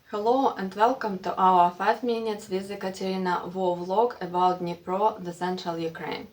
Hello and welcome to our 5 minutes with Ekaterina war vlog about Dnipro, the central Ukraine.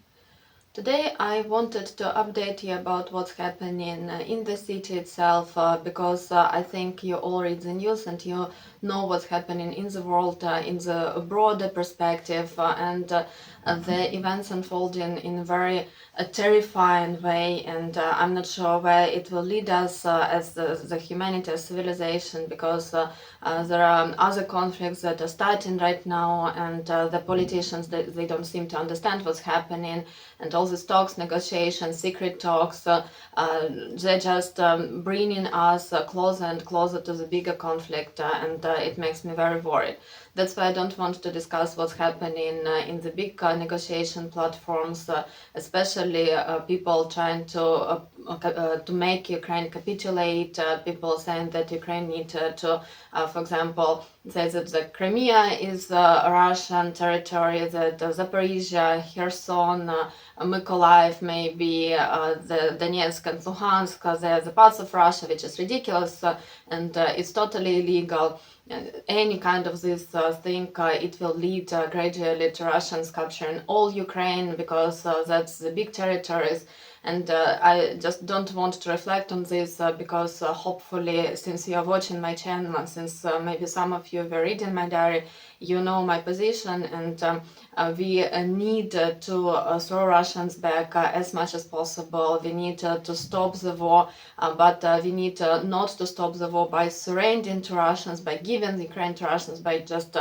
Today I wanted to update you about what's happening in the city itself because I think you all read the news and you know what's happening in the world in the broader perspective and the events unfolding in a very terrifying way, and I'm not sure where it will lead us as the humanity, as civilization, because there are other conflicts that are starting right now, and the politicians, they don't seem to understand what's happening, and all these talks, negotiations, secret talks, they're just bringing us closer and closer to the bigger conflict, and it makes me very worried. That's why I don't want to discuss what's happening in the big negotiation platforms, especially people trying to make Ukraine capitulate, people saying that Ukraine need to, for example, say that the Crimea is Russian territory, that Zaporizhia, Kherson, Mykolaiv, maybe the Donetsk and Luhansk, they're the parts of Russia, which is ridiculous, and it's totally illegal. Any kind of this thing, it will lead gradually to Russians capturing all Ukraine, because that's the big territories. And I just don't want to reflect on this because hopefully, since you are watching my channel, since maybe some of you were reading my diary, you know my position, and we need to throw Russians back as much as possible. We need to stop the war, but we need not to stop the war by surrendering to Russians, by giving the Ukraine to Russians, by just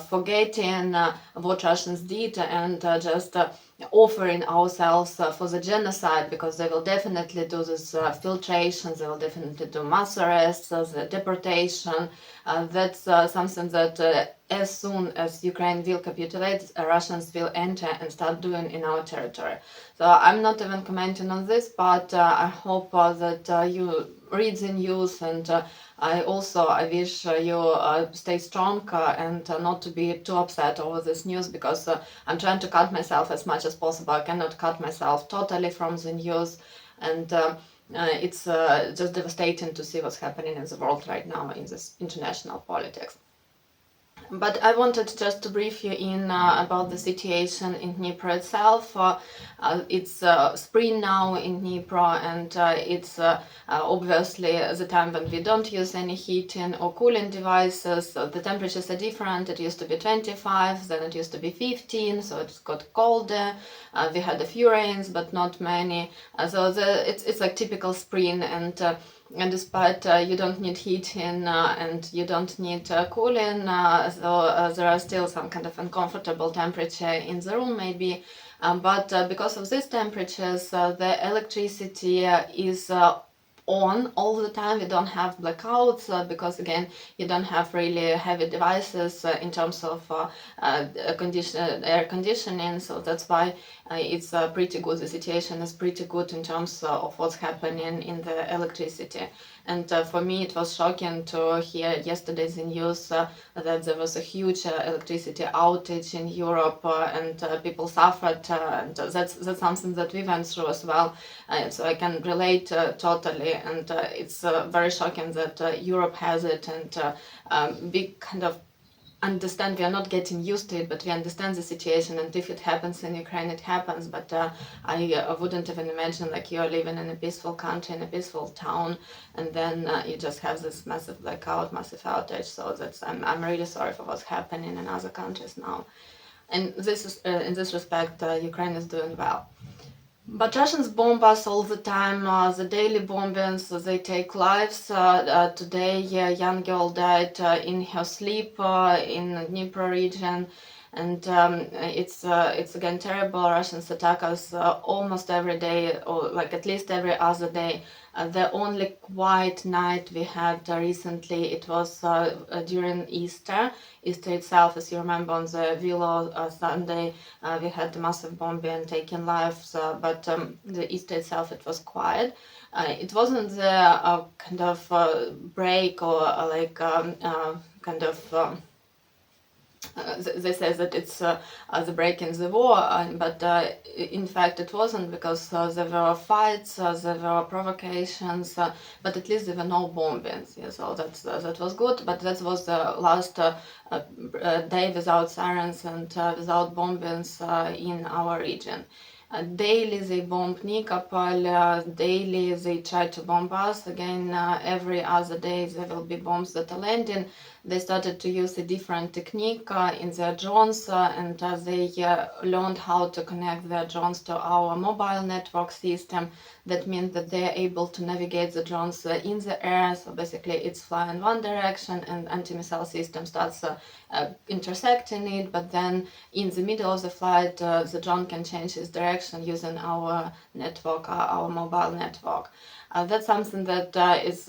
forgetting what Russians did, and just offering ourselves for the genocide, because they will definitely do this filtrations, they will definitely do mass arrests, the deportation. That's something that as soon as Ukraine will capitulate, Russians will enter and start doing in our territory. So I'm not even commenting on this, but I hope that you read the news, and I wish you stay strong and not to be too upset over this news, because I'm trying to cut myself as much as possible. I cannot cut myself totally from the news, and it's just devastating to see what's happening in the world right now in this international politics. But I wanted just to brief you in about the situation in Dnipro itself. It's spring now in Dnipro, and it's obviously the time when we don't use any heating or cooling devices. The temperatures are different. It used to be 25, then it used to be 15, so it got colder. We had a few rains, but not many. So it's like typical spring, and despite you don't need heating and you don't need cooling, so there are still some kind of uncomfortable temperature in the room maybe. But because of these temperatures, the electricity is on all the time. We don't have blackouts because again you don't have really heavy devices in terms of air conditioning, so that's why it's pretty good. The situation is pretty good in terms of what's happening in the electricity. And for me it was shocking to hear yesterday's news that there was a huge electricity outage in Europe, and people suffered, and that's something that we went through as well. So I can relate totally, and it's very shocking that Europe has it, and we kind of understand. We are not getting used to it, but we understand the situation, and if it happens in Ukraine, it happens. But I wouldn't even imagine like you're living in a peaceful country, in a peaceful town, and then you just have this massive blackout, massive outage. So I'm really sorry for what's happening in other countries now. And this is in this respect, Ukraine is doing well. But Russians bomb us all the time, the daily bombings, they take lives. Today a young girl died in her sleep in Dnipro region, and it's again terrible. Russians attack us almost every day, or like at least every other day. The only quiet night we had recently, it was during Easter. Easter itself, as you remember, on the Willow Sunday, we had the massive bombing taking lives, but the Easter itself, it was quiet. It wasn't the kind of break or kind of they say that it's the break in the war, but in fact it wasn't, because there were fights, there were provocations, but at least there were no bombings. Yeah, so that was good. But that was the last day without sirens and without bombings in our region. Daily they bomb Nikopol, daily they try to bomb us. Again, every other day there will be bombs that are landing. They started to use a different technique in their drones, and they learned how to connect their drones to our mobile network system. That means that they are able to navigate the drones in the air. So basically it's fly in one direction and anti-missile system starts intersecting it, but then in the middle of the flight the drone can change its direction using our network, our mobile network. That's something that is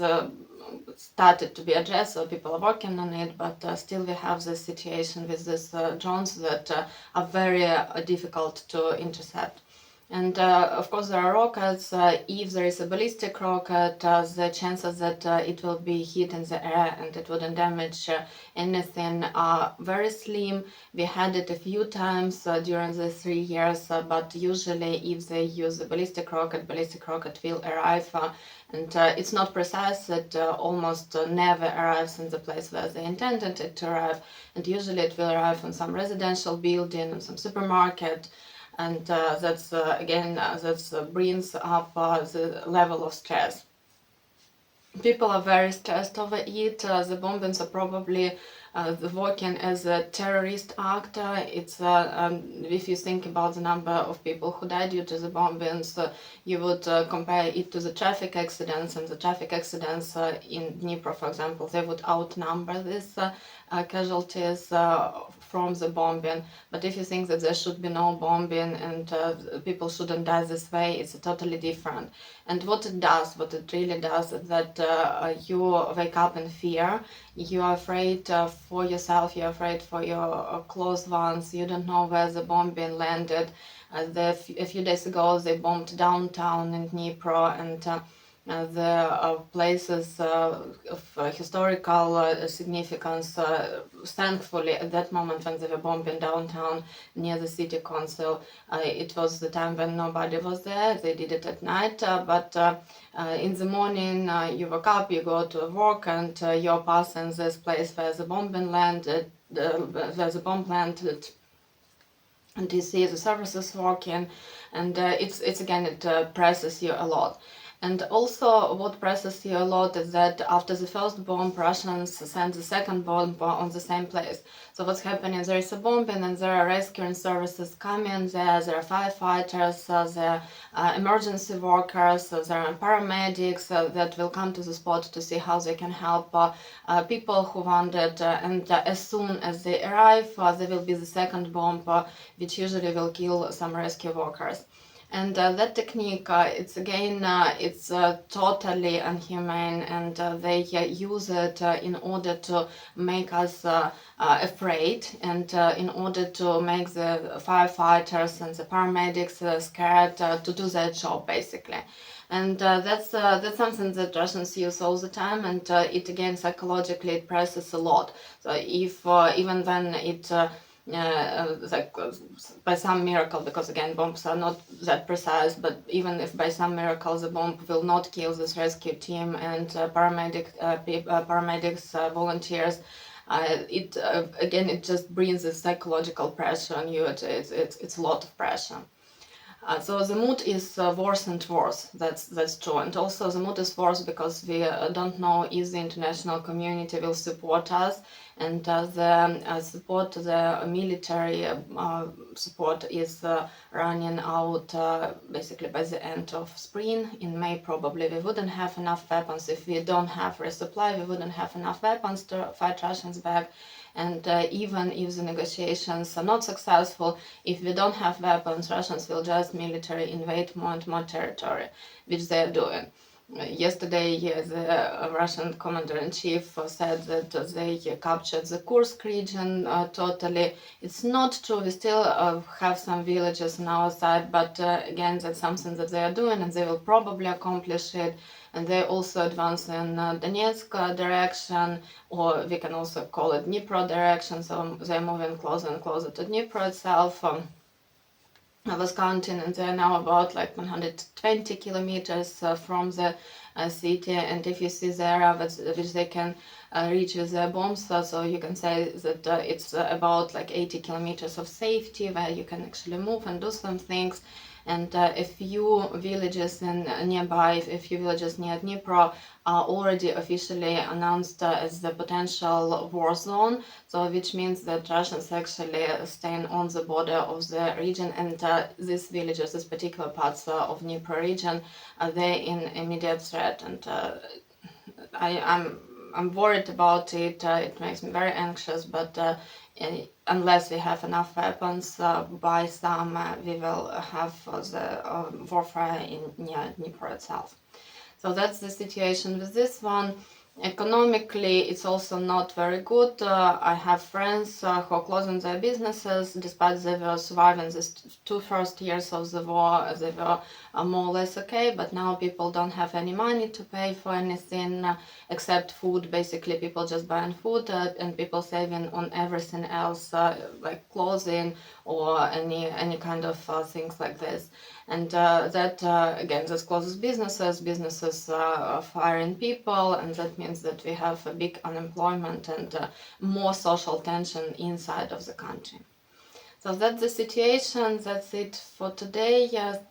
started to be addressed, so people are working on it, but still we have this situation with these drones that are very difficult to intercept. And of course there are rockets. If there is a ballistic rocket, the chances that it will be hit in the air and it wouldn't damage anything are very slim. We had it a few times during the 3 years, but usually if they use a ballistic rocket will arrive, and it's not precise. It almost never arrives in the place where they intended it to arrive, and usually it will arrive in some residential building, in some supermarket. And that's again that brings up the level of stress. People are very stressed over it. The bombings are probably working as a terrorist act. It's if you think about the number of people who died due to the bombings, you would compare it to the traffic accidents, and the traffic accidents in Dnipro, for example, they would outnumber these casualties from the bombing. But if you think that there should be no bombing and people shouldn't die this way, it's totally different. And what it really does, is that you wake up in fear. You are afraid for yourself, you're afraid for your close ones. You don't know where the bombing landed. A few days ago they bombed downtown in Dnipro, and the places of historical significance. Thankfully, at that moment when they were bombing downtown near the city council, it was the time when nobody was there. They did it at night, but in the morning you wake up, you go to work, and you're passing this place where the bombing landed, where the bomb landed, and you see the services working, and it's again, it presses you a lot. And also what presses you a lot is that after the first bomb, Russians send the second bomb on the same place. So what's happening, there is a bombing and there are rescuing services coming, there are firefighters, there are emergency workers, there are paramedics that will come to the spot to see how they can help people who wounded, and as soon as they arrive, there will be the second bomb, which usually will kill some rescue workers. And that technique, it's again, it's totally inhumane, and they use it in order to make us afraid, and in order to make the firefighters and the paramedics scared to do their job, basically. And that's something that Russians use all the time, and it again, psychologically, it presses a lot. So if even when it by some miracle, because again bombs are not that precise, but even if by some miracle the bomb will not kill this rescue team and paramedics, volunteers, it again, it just brings a psychological pressure on you. It's a lot of pressure. So the mood is worse and worse. That's true. And also the mood is worse because we don't know if the international community will support us, and the support, the military support is running out basically by the end of spring. In May probably we wouldn't have enough weapons. If we don't have resupply, we wouldn't have enough weapons to fight Russians back. And even if the negotiations are not successful, if we don't have weapons, Russians will just military invade more and more territory, which they are doing. Yesterday, the Russian commander-in-chief said that they captured the Kursk region totally. It's not true. We still have some villages on our side, but again, that's something that they are doing, and they will probably accomplish it. and they also advance in Donetsk direction, or we can also call it Dnipro direction, so they're moving closer and closer to Dnipro itself. I was counting, and they're now about like 120 kilometers from the city, and if you see the area which they can reach with their bombs, so you can say that it's about like 80 kilometers of safety where you can actually move and do some things. And a few villages nearby, a few villages near Dnipro are already officially announced as the potential war zone, so which means that Russians actually staying on the border of the region, and these villages, these particular parts of Dnipro region, they're in immediate threat, and I'm worried about it. It makes me very anxious, but unless we have enough weapons by some, we will have the warfare near Dnipro itself. So that's the situation with this one. Economically, it's also not very good. I have friends who are closing their businesses despite they were surviving these two first years of the war. They were more or less okay, but now people don't have any money to pay for anything except food. Basically, people just buying food and people saving on everything else, like clothing or any kind of things like this. And that again, this closes businesses firing people, and that means that we have a big unemployment and more social tension inside of the country. So that's the situation. That's it for today.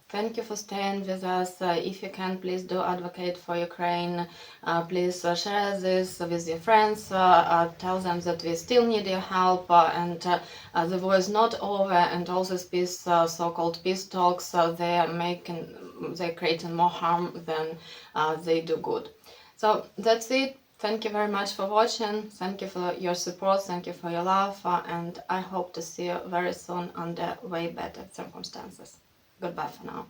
Thank you for staying with us. If you can, please do advocate for Ukraine. Please share this with your friends. Tell them that we still need your help, and the war is not over. And all these peace, so-called peace talks, they're creating more harm than they do good. So that's it. Thank you very much for watching. Thank you for your support. Thank you for your love. And I hope to see you very soon under way better circumstances. Goodbye for now.